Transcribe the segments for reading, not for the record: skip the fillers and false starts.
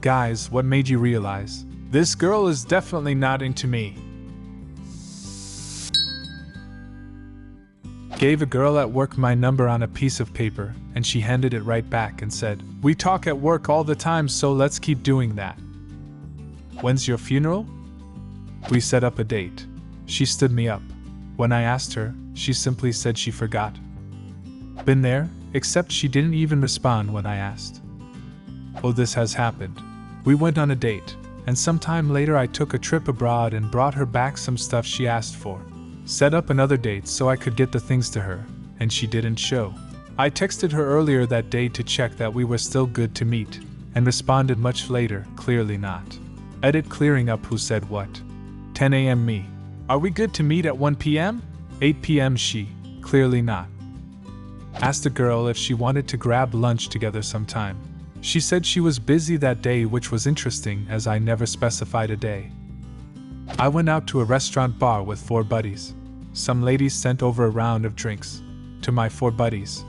Guys, what made you realize? This girl is definitely not into me. Gave a girl at work my number on a piece of paper, and she handed it right back and said, "We talk at work all the time, so let's keep doing that." When's your funeral? We set up a date. She stood me up. When I asked her, she simply said she forgot. Been there, except she didn't even respond when I asked. Oh, this has happened. We went on a date, and sometime later I took a trip abroad and brought her back some stuff she asked for. Set up another date so I could get the things to her, and she didn't show. I texted her earlier that day to check that we were still good to meet, and responded much later, clearly not. Edit clearing up who said what. 10 a.m. me. Are we good to meet at 1 p.m.? 8 p.m. she, clearly not. Asked a girl if she wanted to grab lunch together sometime. She said she was busy that day, which was interesting as I never specified a day. I went out to a restaurant bar with 4 buddies. Some ladies sent over a round of drinks to my 4 buddies.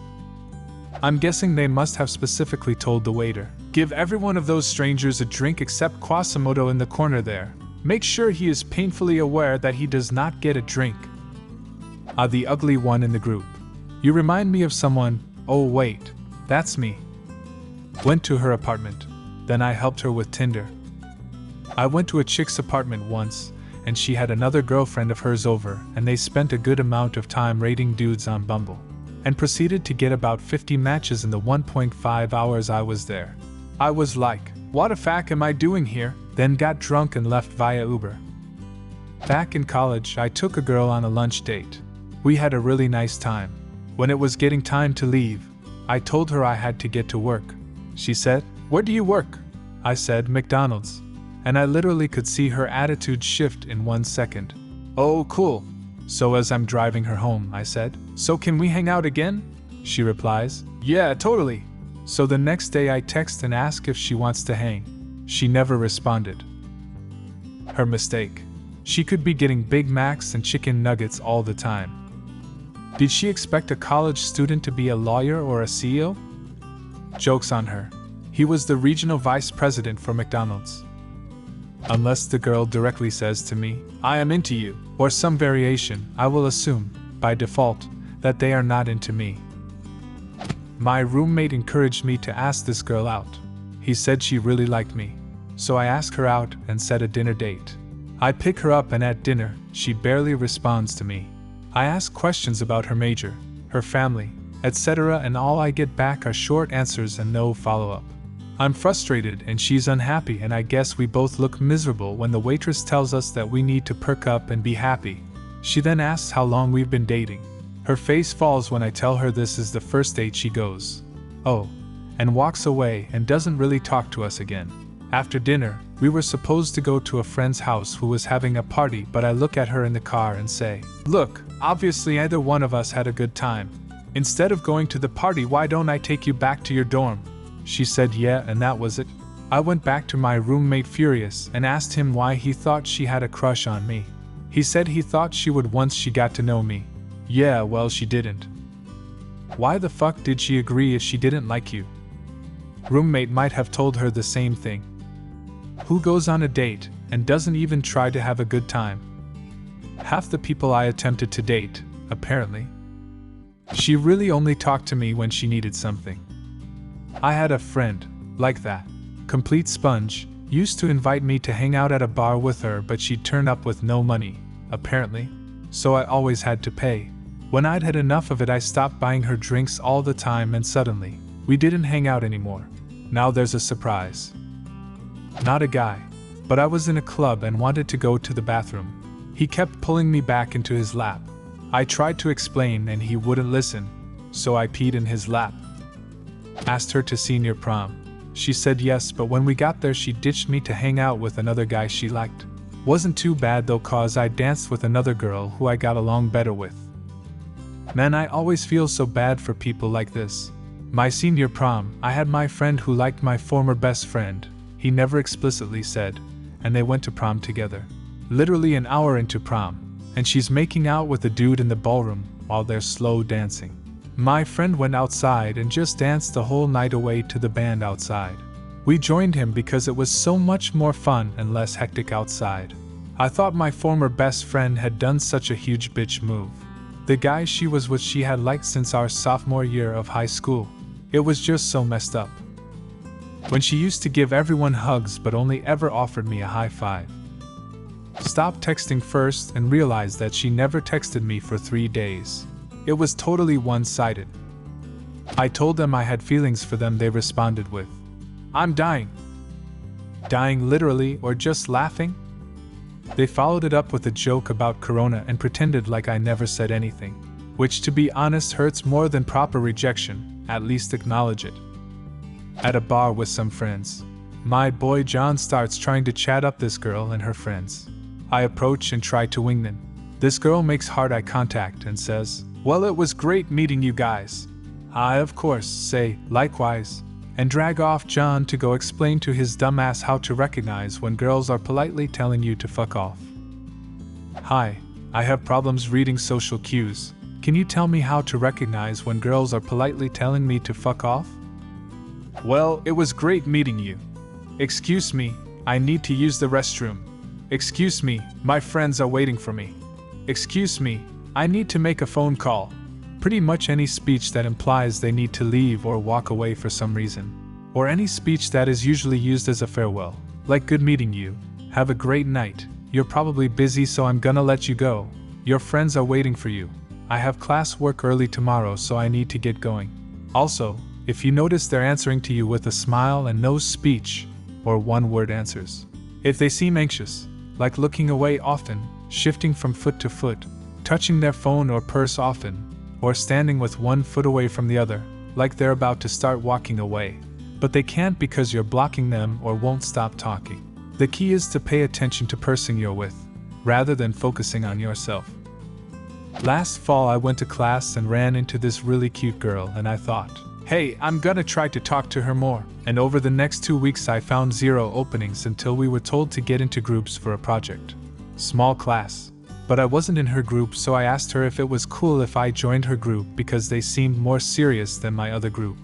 I'm guessing they must have specifically told the waiter, "Give every one of those strangers a drink except Quasimodo in the corner there. Make sure he is painfully aware that he does not get a drink." The ugly one in the group. You remind me of someone. Oh wait, that's me. Went to her apartment. Then I helped her with Tinder. I went to a chick's apartment once, and she had another girlfriend of hers over, and they spent a good amount of time rating dudes on Bumble, and proceeded to get about 50 matches in the 1.5 hours I was there. I was like, what the fuck am I doing here? Then got drunk and left via Uber. Back in college, I took a girl on a lunch date. We had a really nice time. When it was getting time to leave, I told her I had to get to work. She said, "Where do you work?" I said, "McDonald's." And I literally could see her attitude shift in 1 second. "Oh, cool." So as I'm driving her home, I said, "So can we hang out again?" She replies, "Yeah, totally." So the next day I text and ask if she wants to hang. She never responded. Her mistake. She could be getting Big Macs and chicken nuggets all the time. Did she expect a college student to be a lawyer or a CEO? Joke's on her. He was the regional vice president for McDonald's. Unless the girl directly says to me, "I am into you," or some variation, I will assume, by default, that they are not into me. My roommate encouraged me to ask this girl out. He said she really liked me. So I asked her out and set a dinner date. I pick her up and at dinner, she barely responds to me. I ask questions about her major, her family, etc., and all I get back are short answers and no follow-up. I'm frustrated and she's unhappy, and I guess we both look miserable when the waitress tells us that we need to perk up and be happy. She then asks how long we've been dating. Her face falls when I tell her this is the first date. She goes, "Oh," and walks away and doesn't really talk to us again. After dinner, we were supposed to go to a friend's house who was having a party, but I look at her in the car and say, "Look, obviously either one of us had a good time. Instead of going to the party, why don't I take you back to your dorm?" She said yeah, and that was it. I went back to my roommate furious and asked him why he thought she had a crush on me. He said he thought she would once she got to know me. Yeah, well, she didn't. Why the fuck did she agree if she didn't like you? Roommate might have told her the same thing. Who goes on a date and doesn't even try to have a good time? Half the people I attempted to date, apparently. She really only talked to me when she needed something. I had a friend like that. Complete sponge, used to invite me to hang out at a bar with her, but she'd turn up with no money, apparently. So I always had to pay. When I'd had enough of it, I stopped buying her drinks all the time, and suddenly, we didn't hang out anymore. Now there's a surprise. Not a guy, but I was in a club and wanted to go to the bathroom. He kept pulling me back into his lap. I tried to explain and he wouldn't listen, so I peed in his lap. Asked her to senior prom. She said yes, but when we got there she ditched me to hang out with another guy she liked. Wasn't too bad though, cause I danced with another girl who I got along better with. Man, I always feel so bad for people like this. My senior prom, I had my friend who liked my former best friend. He never explicitly said, and they went to prom together. Literally an hour into prom, and she's making out with a dude in the ballroom while they're slow dancing. My friend went outside and just danced the whole night away to the band outside. We joined him because it was so much more fun and less hectic outside. I thought my former best friend had done such a huge bitch move. The guy she was with she had liked since our sophomore year of high school. It was just so messed up. When she used to give everyone hugs but only ever offered me a high five. Stopped texting first and realized that she never texted me for 3 days. It was totally one-sided. I told them I had feelings for them. They responded with, "I'm dying." Dying literally or just laughing? They followed it up with a joke about Corona and pretended like I never said anything, which to be honest hurts more than proper rejection. At least acknowledge it. At a bar with some friends, my boy John starts trying to chat up this girl and her friends. I approach and try to wing them. This girl makes hard eye contact and says, "Well, it was great meeting you guys." I, of course, say, "Likewise," and drag off John to go explain to his dumbass how to recognize when girls are politely telling you to fuck off. "Hi, I have problems reading social cues. Can you tell me how to recognize when girls are politely telling me to fuck off?" "Well, it was great meeting you." "Excuse me, I need to use the restroom." "Excuse me, my friends are waiting for me." "Excuse me, I need to make a phone call." Pretty much any speech that implies they need to leave or walk away for some reason. Or any speech that is usually used as a farewell, like "Good meeting you," "Have a great night," "You're probably busy so I'm gonna let you go," "Your friends are waiting for you," "I have class work early tomorrow so I need to get going." Also, if you notice they're answering to you with a smile and no speech, or one-word answers. If they seem anxious, like looking away often, shifting from foot to foot, touching their phone or purse often, or standing with one foot away from the other, like they're about to start walking away, but they can't because you're blocking them or won't stop talking. The key is to pay attention to person you're with, rather than focusing on yourself. Last fall I went to class and ran into this really cute girl and I thought, "Hey, I'm gonna try to talk to her more," and over the next 2 weeks I found 0 openings until we were told to get into groups for a project. Small class. But I wasn't in her group, so I asked her if it was cool if I joined her group because they seemed more serious than my other group.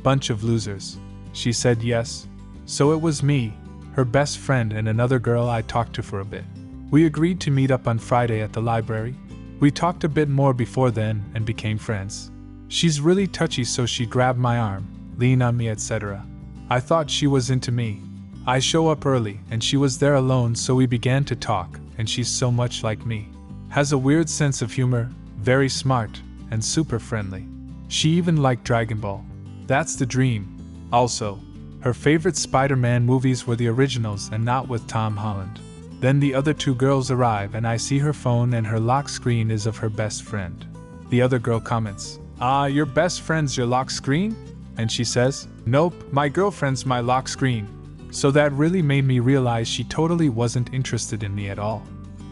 Bunch of losers. She said yes. So it was me, her best friend, and another girl I talked to for a bit. We agreed to meet up on Friday at the library. We talked a bit more before then and became friends. She's really touchy, so she grabbed my arm, leaned on me, etc. I thought she was into me. I show up early and she was there alone, so we began to talk, and she's so much like me. Has a weird sense of humor, very smart, and super friendly. She even liked Dragon Ball. That's the dream. Also, her favorite Spider-Man movies were the originals and not with Tom Holland. Then the other 2 girls arrive and I see her phone and her lock screen is of her best friend. The other girl comments, "Ah, your best friend's your lock screen?" And she says, "Nope, my girlfriend's my lock screen." So that really made me realize she totally wasn't interested in me at all.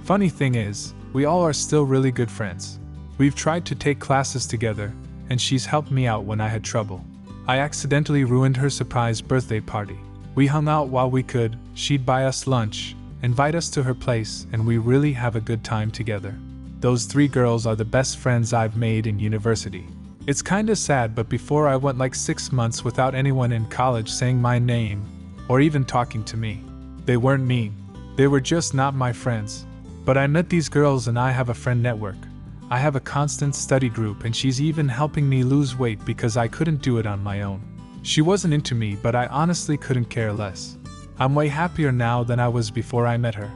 Funny thing is, we all are still really good friends. We've tried to take classes together, and she's helped me out when I had trouble. I accidentally ruined her surprise birthday party. We hung out while we could, she'd buy us lunch, invite us to her place, and we really have a good time together. Those 3 girls are the best friends I've made in university. It's kinda sad, but before I went like 6 months without anyone in college saying my name, or even talking to me. They weren't mean. They were just not my friends. But I met these girls and I have a friend network. I have a constant study group and she's even helping me lose weight because I couldn't do it on my own. She wasn't into me, but I honestly couldn't care less. I'm way happier now than I was before I met her.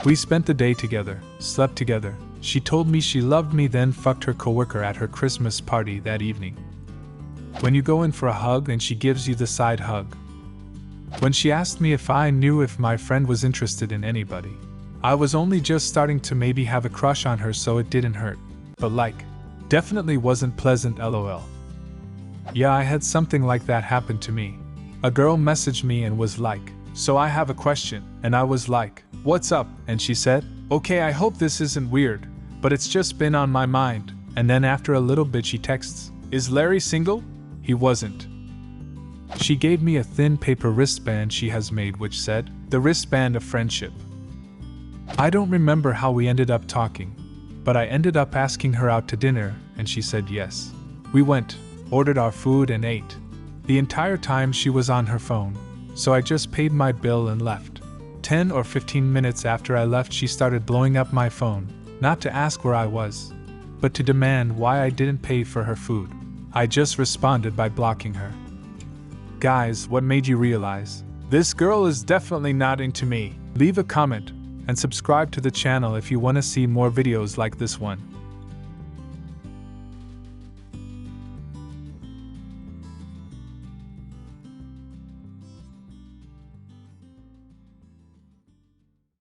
We spent the day together, slept together. She told me she loved me, then fucked her coworker at her Christmas party that evening. When you go in for a hug and she gives you the side hug. When she asked me if I knew if my friend was interested in anybody. I was only just starting to maybe have a crush on her, so it didn't hurt. But definitely wasn't pleasant, lol. Yeah, I had something like that happen to me. A girl messaged me and was like, "So I have a question," and I was like, "What's up?" And she said, "Okay, I hope this isn't weird, but it's just been on my mind." And then after a little bit she texts, "Is Larry single?" He wasn't. She gave me a thin paper wristband she has made which said, "The wristband of friendship." I don't remember how we ended up talking, but I ended up asking her out to dinner and she said yes. We went, ordered our food and ate. The entire time she was on her phone, so I just paid my bill and left. 10 or 15 minutes after I left, she started blowing up my phone, not to ask where I was, but to demand why I didn't pay for her food. I just responded by blocking her. Guys, what made you realize this girl is definitely not into me? Leave a comment and subscribe to the channel if you want to see more videos like this one.